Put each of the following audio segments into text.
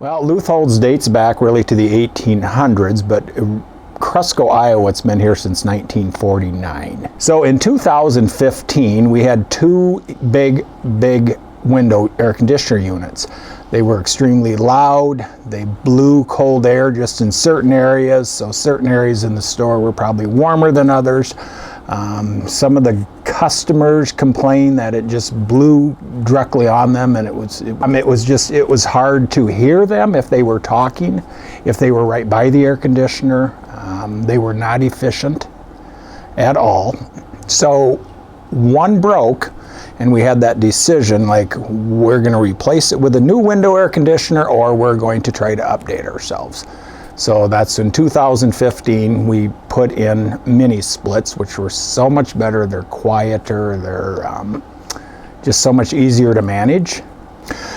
Well, Lutholds dates back really to the 1800s, but Cresco, Iowa, it's been here since 1949. So in 2015, we had two big window air conditioner units. They were extremely loud. They blew cold air just in certain areas. So certain areas in the store were probably warmer than others. Some of the customers complained that it just blew directly on them, and it was hard to hear them if they were talking, if they were right by the air conditioner. They were not efficient at all. So one broke, and we had that decision, like, we're going to replace it with a new window air conditioner, or we're going to try to update ourselves. So that's in 2015, we put in mini splits, which were so much better. They're quieter, they're just so much easier to manage.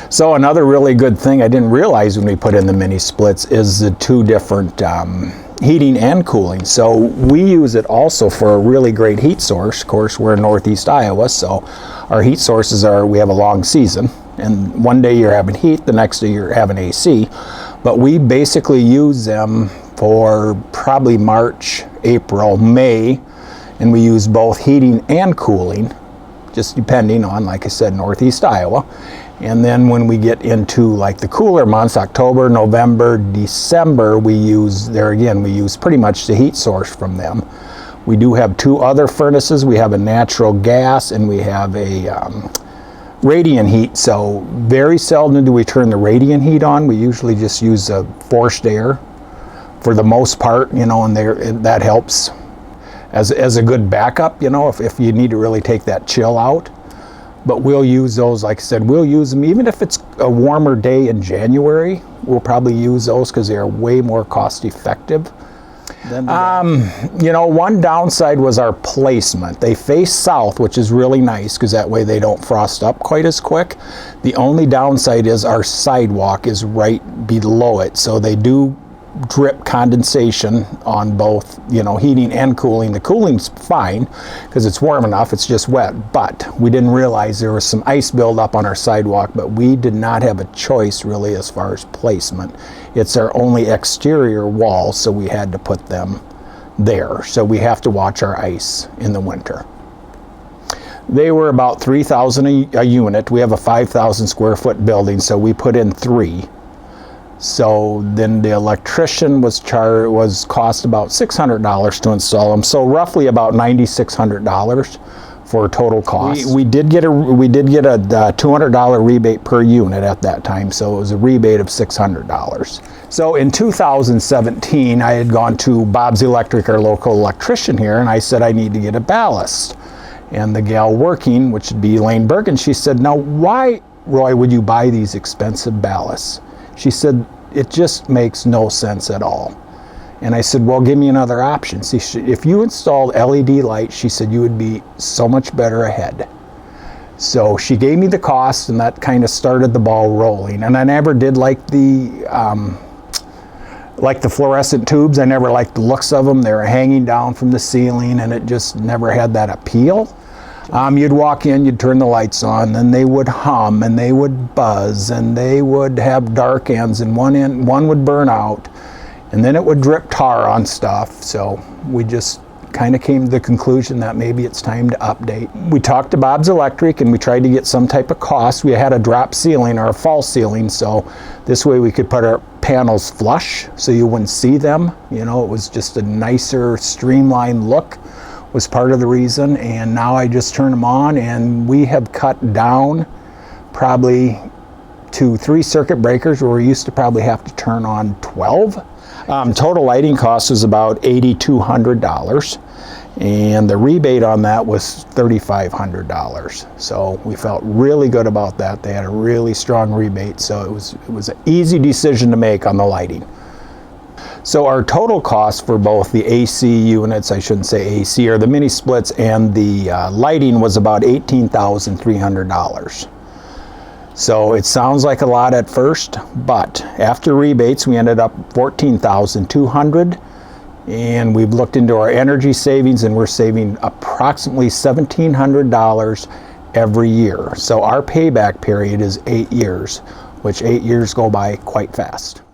So another really good thing I didn't realize when we put in the mini splits is the two different heating and cooling. So we use it also for a really great heat source. Of course, we're in Northeast Iowa, so our heat sources we have a long season. And one day you're having heat, the next day you're having AC. But we basically use them for probably March, April, May, and we use both heating and cooling, just depending on, like I said, Northeast Iowa. And then when we get into like the cooler months, October, November, December, we use pretty much the heat source from them. We do have two other furnaces. We have a natural gas and we have a radiant heat, so very seldom do we turn the radiant heat on. We usually just use forced air for the most part, and that helps as a good backup, if you need to really take that chill out. But we'll use those, like I said, we'll use them even if it's a warmer day in January. We'll probably use those because they are way more cost effective. One downside was our placement. They face south, which is really nice because that way they don't frost up quite as quick. The only downside is our sidewalk is right below it, so they do drip condensation on both, heating and cooling. The cooling's fine because it's warm enough, it's just wet, but we didn't realize there was some ice buildup on our sidewalk, but we did not have a choice really as far as placement. It's our only exterior wall, so we had to put them there. So we have to watch our ice in the winter. They were about $3,000 a unit. We have a 5,000 square foot building, so we put in 3. So then the electrician was cost about $600 to install them. So roughly about $9,600 for total cost. We did get a $200 rebate per unit at that time. So it was a rebate of $600. So in 2017, I had gone to Bob's Electric, our local electrician here, and I said I need to get a ballast. And the gal working, which would be Elaine Bergen, she said, "Now why, Roy, would you buy these expensive ballasts?" She said, "It just makes no sense at all." And I said, "Well, give me another option." See, if you installed LED lights, she said, you would be so much better ahead. So she gave me the cost, and that kind of started the ball rolling. And I never did like the fluorescent tubes. I never liked the looks of them. They were hanging down from the ceiling, and it just never had that appeal. You'd walk in, you'd turn the lights on, and they would hum, and they would buzz, and they would have dark ends, and one would burn out, and then it would drip tar on stuff. So we just kind of came to the conclusion that maybe it's time to update. We talked to Bob's Electric, and we tried to get some type of cost. We had a drop ceiling or a false ceiling, so this way we could put our panels flush so you wouldn't see them. It was just a nicer, streamlined look. Was part of the reason, and now I just turn them on, and we have cut down probably to 3 circuit breakers where we used to probably have to turn on 12. Total lighting cost was about $8,200, and the rebate on that was $3,500. So we felt really good about that. They had a really strong rebate, so it was an easy decision to make on the lighting. So our total cost for both the AC units, I shouldn't say AC, or the mini splits, and the lighting was about $18,300. So it sounds like a lot at first, but after rebates we ended up $14,200, and we've looked into our energy savings, and we're saving approximately $1,700 every year. So our payback period is 8 years. which 8 years go by quite fast.